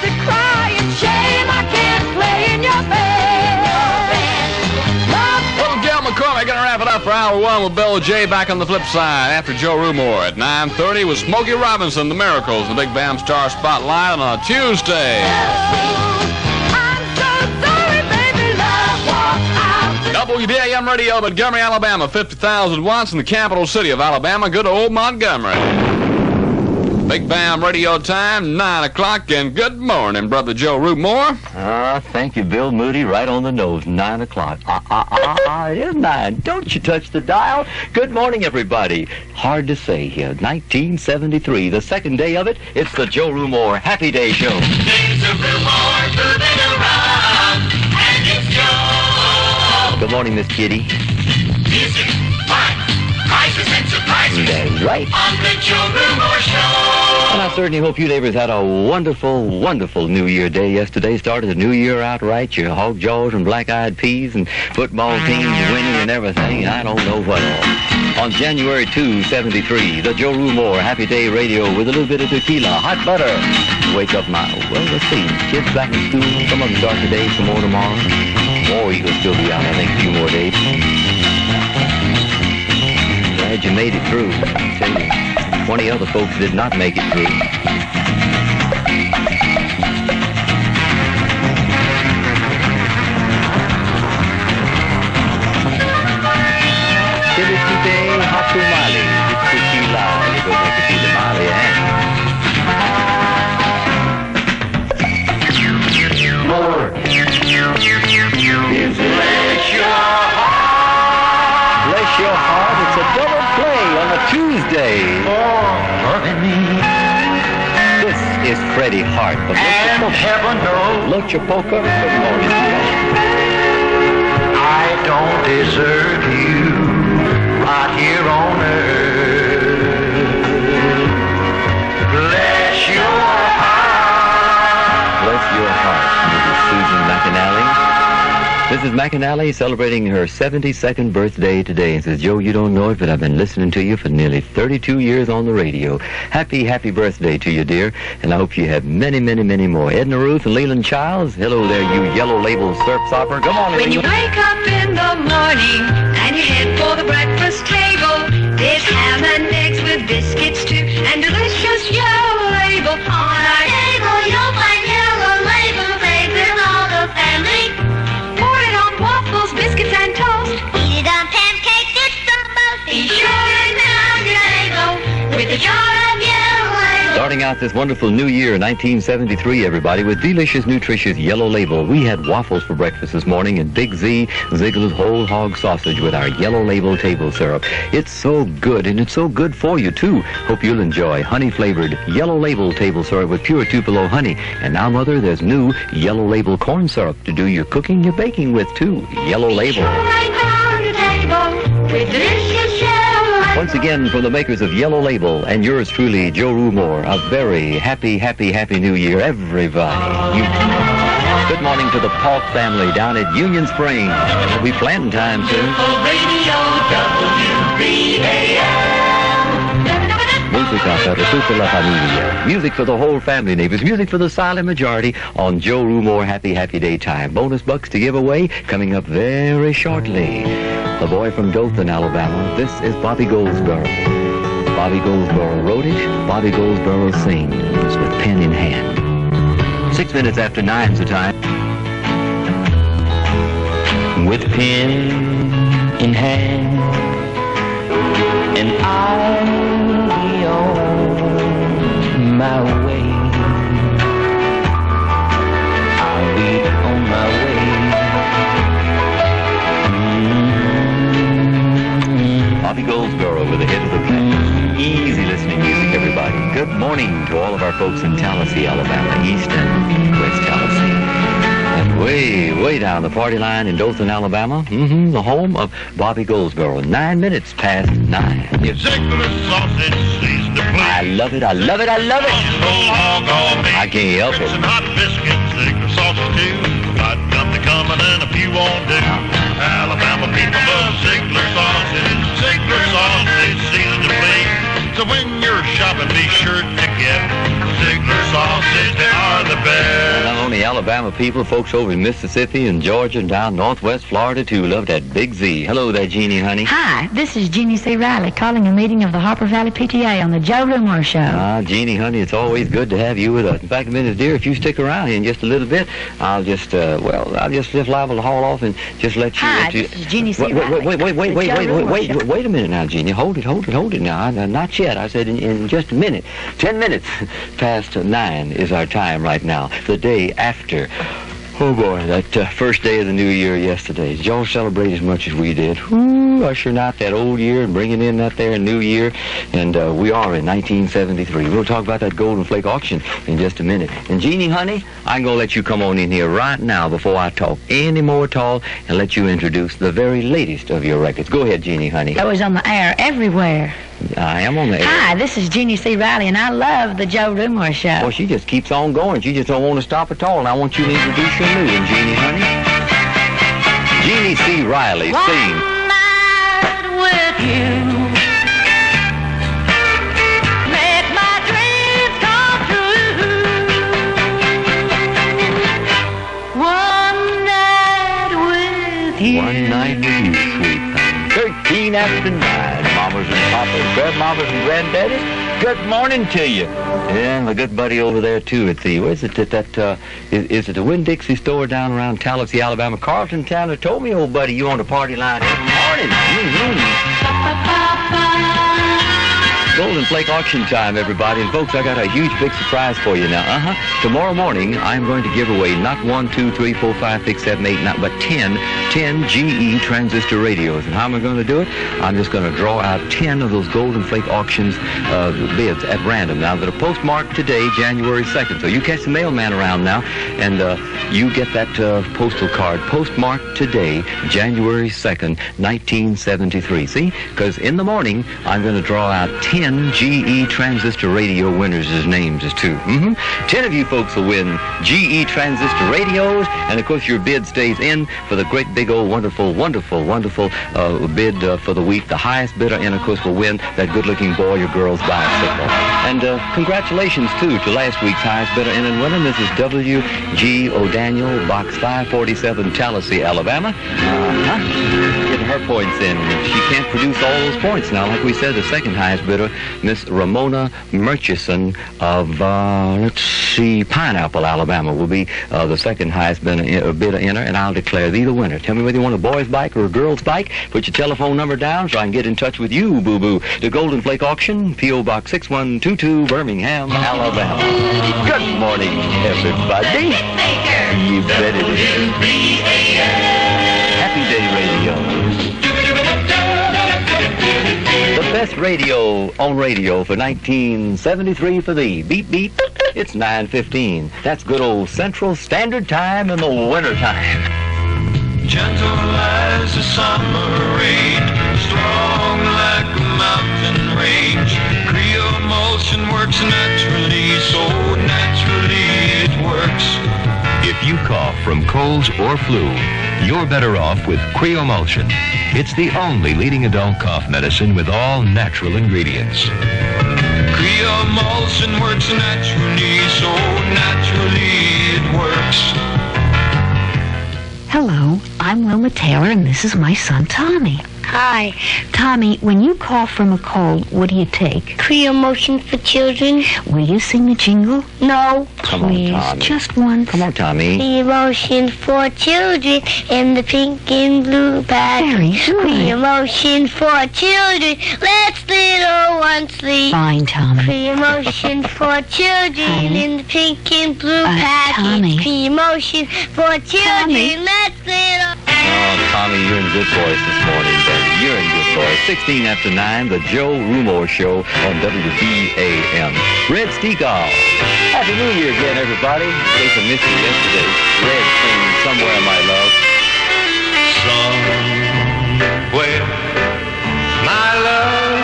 to crying shame. I can't play in your band. Little Gil McCormick gonna wrap it up for hour one with Bill J. Back on the flip side after Joe Rumore at 9:30 with Smokey Robinson, The Miracles, the Big BAM Star Spotlight on a Tuesday. WBAM Radio, Montgomery, Alabama, 50,000 watts in the capital city of Alabama, good old Montgomery. Big BAM Radio time, 9 o'clock, and good morning, Brother Joe Rumore. Thank you, Bill Moody, right on the nose, 9 o'clock. It is 9. Don't you touch the dial. Good morning, everybody. Hard to say here, 1973, the second day of it, it's the Joe Rumore Happy Day Show. Days of Rumore moving around, and it's Joe. Good morning, Miss Kitty. Music, fun, prizes and surprises. That's right. On the Joe Rumore Show. And I certainly hope you neighbors had a wonderful, wonderful New Year day yesterday. Started the New Year out right. Your hog jaws and black-eyed peas and football teams winning and everything. I don't know what all. On January 2, 73, the Joe Rumore Happy Day Radio with a little bit of tequila, hot butter. Wake up my, well, let's see. Kids back in school. Some of them start today, some more tomorrow. More you'll still be out, I think, a few more days. Glad you made it through. I tell you, 20 other folks did not make it through. Today, hot tamale, it's tequila. You go make a tamale, eh? More. Bless your heart. Bless your heart. It's a double play on a Tuesday. This is Freddie Hart from Locha Polka. Good morning. I don't deserve you right here on earth. Bless your heart. Bless your heart, Mrs. Susan McAnally. Mrs. McAnally celebrating her 72nd birthday today and says, Joe, you don't know it, but I've been listening to you for nearly 32 years on the radio. Happy, happy birthday to you, dear, and I hope you have many, many, many more. Edna Ruth and Leland Childs, hello there, you yellow label surf stopper. Come on, When you wake up in the morning and you head for the breakfast table, there's ham and eggs with biscuits too, and delicious yellow label. On our table you'll find yellow label, favorite all the family. Pour it on waffles, biscuits and toast. Eat it on pancakes, it's the most. Be sure and down your label with a jar of yellow label. Starting out this wonderful new year, 1973, everybody, with delicious, nutritious yellow label. We had waffles for breakfast this morning and Big Z Ziegler's whole hog sausage with our yellow label table syrup. It's so good, and it's so good for you, too. Hope you'll enjoy honey-flavored yellow label table syrup with pure Tupelo honey. And now, Mother, there's new yellow label corn syrup to do your cooking, your baking with, too. Yellow label. Right down the table with delicious yellow label. Once again, from the makers of Yellow Label and yours truly, Joe Rumore, a very happy, happy, happy New Year, everybody. Good morning to the Polk family down at Union Springs. It'll be planting time soon. Musica per tutta la famiglia. Music for the whole family, neighbors. Music for the silent majority on Joe Rumore Happy, Happy Day Time. Bonus bucks to give away coming up very shortly. The boy from Dothan, Alabama. This is Bobby Goldsboro. Bobby Goldsboro wrote it. Bobby Goldsboro sings with pen in hand. 6 minutes after 9's the time. With pen in hand, and I'll be on my way. I'll be on my way. Bobby Goldsboro with the hit of the play. Easy listening music, everybody. Good morning to all of our folks in Tallahassee, Alabama, East and West Tallahassee. And way, way down the party line in Dothan, Alabama, the home of Bobby Goldsboro. 9 minutes past 9. Ziegler's sausage season to play. I love it, I love it, I love it. I can't help it. Some hot biscuits, Ziegler sausage too. Hot company coming and a few won't do. Alabama people love Ziegler sausage. Ziegler sausage season to play. So when you're shopping, be sure to get Ziegler sausage. They are the best. the Alabama people, folks over in Mississippi and Georgia and down northwest Florida, too, love that Big Z. Hello there, Jeannie, honey. Hi, this is Jeannie C. Riley calling a meeting of the Harper Valley PTA on the Joe Rumore Show. Jeannie, honey, it's always good to have you with us. In fact, Mrs. Dear, if you stick around here in just a little bit, I'll just liable to haul off and just let you... Hi, this is Jeannie C. Riley. Wait a minute now, Jeannie. Hold it now. Not yet. I said in just a minute. 10 minutes past 9 is our time right now. The day after. Oh, boy, that first day of the new year yesterday. Did y'all celebrate as much as we did? Ooh, ushering out that old year and bringing in that there new year. And we are in 1973. We'll talk about that Golden Flake auction in just a minute. And, Jeannie, honey, I'm going to let you come on in here right now before I talk any more at all and let you introduce the very latest of your records. Go ahead, Jeannie, honey. I was on the air everywhere. I am on the air. Hi, this is Jeannie C. Riley, and I love the Joe Rumore Show. Well, she just keeps on going. She just don't want to stop at all. And I want you to introduce your new one, Jeannie, honey. Jeannie C. Riley, sing. One night with you, make my dreams come true. One night with you. One night with you, sweet thing. 13 after 9. Mamas and papas, grandmamas and granddaddies, good morning to you. And my good buddy over there, too, at the, where's it, is it the Winn-Dixie store down around Tallahassee, Alabama? Carlton Town told me, old buddy, you on the party line every morning. Golden Flake auction time, everybody. And, folks, I got a huge, big surprise for you now. Tomorrow morning, I'm going to give away not 1, 2, 3, 4, 5, 6, 7, 8, 9, but 10 GE transistor radios. And how am I going to do it? I'm just going to draw out 10 of those Golden Flake auctions bids at random. Now, that are postmarked today, January 2nd. So you catch the mailman around now, and you get that postal card postmarked today, January 2nd, 1973. See? Because in the morning, I'm going to draw out 10 GE transistor radio winners' names is too. 10 of you folks will win GE transistor radios, and of course your bid stays in for the great big old wonderful bid for the week. The highest bidder in, of course, will win that good-looking boy or girl's bicycle. And congratulations too to last week's highest bidder in and winner, Mrs. W.G. O'Daniel, Box 547, Tallahassee, Alabama. Getting her points in. She can't produce all those points now. Like we said, the second highest bidder, Miss Ramona Murchison of, Pineapple, Alabama, will be the second highest bidder in her, and I'll declare thee the winner. Tell me whether you want a boy's bike or a girl's bike. Put your telephone number down so I can get in touch with you, boo-boo. The Golden Flake Auction, P.O. Box 6122, Birmingham, Alabama. Good morning, everybody. You bet it is. Happy Day Radio. The best radio on radio for 1973 for thee. Beep, beep. It's 9:15. That's good old Central Standard Time in the winter time. Gentle as the summer rain, strong like a mountain range. Creole motion works naturally, so naturally it works. If you cough from colds or flu, you're better off with Creomulsion. It's the only leading adult cough medicine with all natural ingredients. Creomulsion works naturally, so naturally it works. Hello, I'm Wilma Taylor, and this is my son, Tommy. Hi. Tommy, when you cough from a cold, what do you take? Creomotion for children? Will you sing the jingle? No. Come on, Please, Tommy. just once. Come on, Tommy. Creomotion for children in the pink and blue bag. Very good. Creomotion for children. Let's little one sleep. Fine, Tommy. Creomotion for children Honey? in the pink and blue package. Tommy. Creomotion for children. Tommy. Let's little... Oh, Tommy, you're in good voice this morning, baby. You're in good voice. 16 after 9, the Joe Rumore Show on WBAM. Red Steakoff. Happy New Year again, everybody. In case I missed you yesterday, Red singing Somewhere, My Love. Somewhere, my love,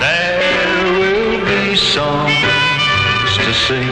there will be songs to sing.